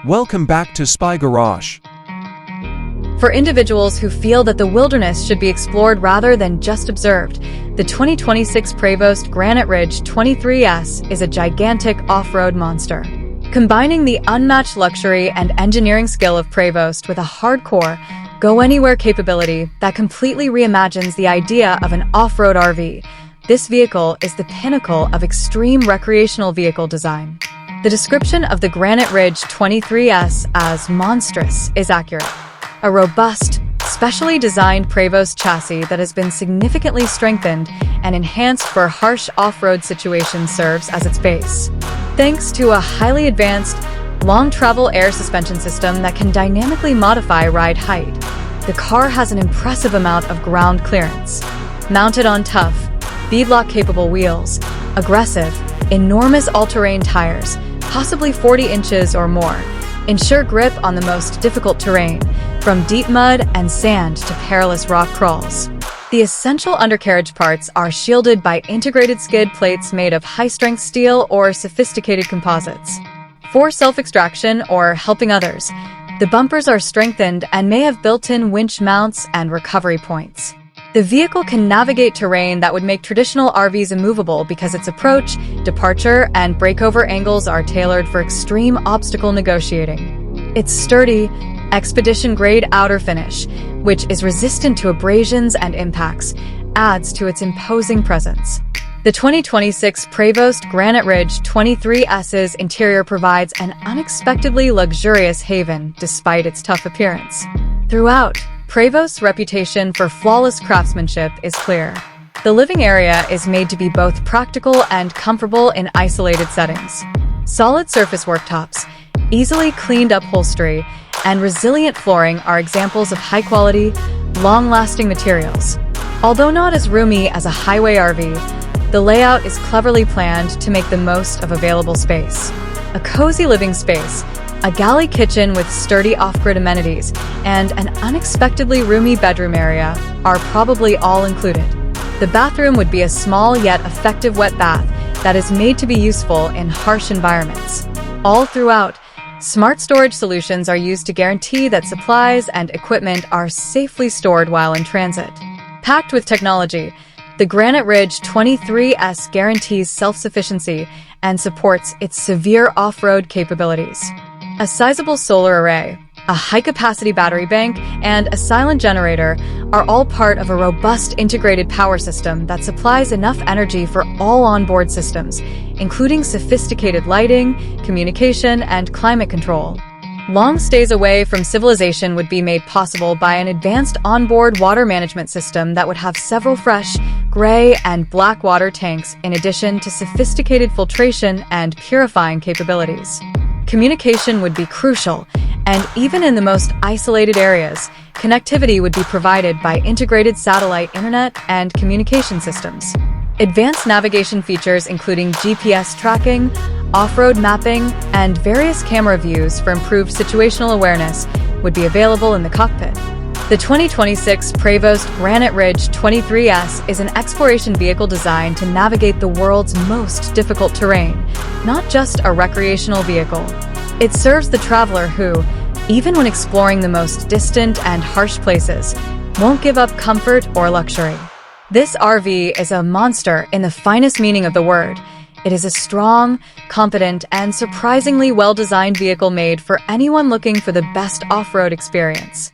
Welcome back to Spy Garage. For individuals who feel that the wilderness should be explored rather than just observed, the 2026 Prevost Granite Ridge 23S is a gigantic off-road monster. Combining the unmatched luxury and engineering skill of Prevost with a hardcore, go-anywhere capability that completely reimagines the idea of an off-road RV, this vehicle is the pinnacle of extreme recreational vehicle design. The description of the Granite Ridge 23S as monstrous is accurate. A robust, specially designed Prevost chassis that has been significantly strengthened and enhanced for harsh off-road situations serves as its base. Thanks to a highly advanced, long-travel air suspension system that can dynamically modify ride height, the car has an impressive amount of ground clearance. Mounted on tough, beadlock-capable wheels, aggressive, enormous all-terrain tires, possibly 40 inches or more, ensure grip on the most difficult terrain, from deep mud and sand to perilous rock crawls. The essential undercarriage parts are shielded by integrated skid plates made of high-strength steel or sophisticated composites. For self-extraction or helping others, the bumpers are strengthened and may have built-in winch mounts and recovery points. The vehicle can navigate terrain that would make traditional RVs immovable because its approach, departure, and breakover angles are tailored for extreme obstacle negotiating. Its sturdy, expedition-grade outer finish, which is resistant to abrasions and impacts, adds to its imposing presence. The 2026 Prevost Granite Ridge 23S's interior provides an unexpectedly luxurious haven despite its tough appearance. Throughout, Prevost's reputation for flawless craftsmanship is clear. The living area is made to be both practical and comfortable in isolated settings. Solid surface worktops, easily cleaned upholstery, and resilient flooring are examples of high-quality, long-lasting materials. Although not as roomy as a highway RV, the layout is cleverly planned to make the most of available space. A cozy living space, a galley kitchen with sturdy off-grid amenities, and an unexpectedly roomy bedroom area are probably all included. The bathroom would be a small yet effective wet bath that is made to be useful in harsh environments. All throughout, smart storage solutions are used to guarantee that supplies and equipment are safely stored while in transit. Packed with technology, the Granite Ridge 23S guarantees self-sufficiency and supports its severe off-road capabilities. A sizable solar array, a high-capacity battery bank, and a silent generator are all part of a robust integrated power system that supplies enough energy for all onboard systems, including sophisticated lighting, communication, and climate control. Long stays away from civilization would be made possible by an advanced onboard water management system that would have several fresh, gray, and black water tanks in addition to sophisticated filtration and purifying capabilities. Communication would be crucial, and even in the most isolated areas, connectivity would be provided by integrated satellite internet and communication systems. Advanced navigation features including GPS tracking, off-road mapping, and various camera views for improved situational awareness would be available in the cockpit. The 2026 Prevost Granite Ridge 23S is an exploration vehicle designed to navigate the world's most difficult terrain, not just a recreational vehicle. It serves the traveler who, even when exploring the most distant and harsh places, won't give up comfort or luxury. This RV is a monster in the finest meaning of the word. It is a strong, competent, and surprisingly well-designed vehicle made for anyone looking for the best off-road experience.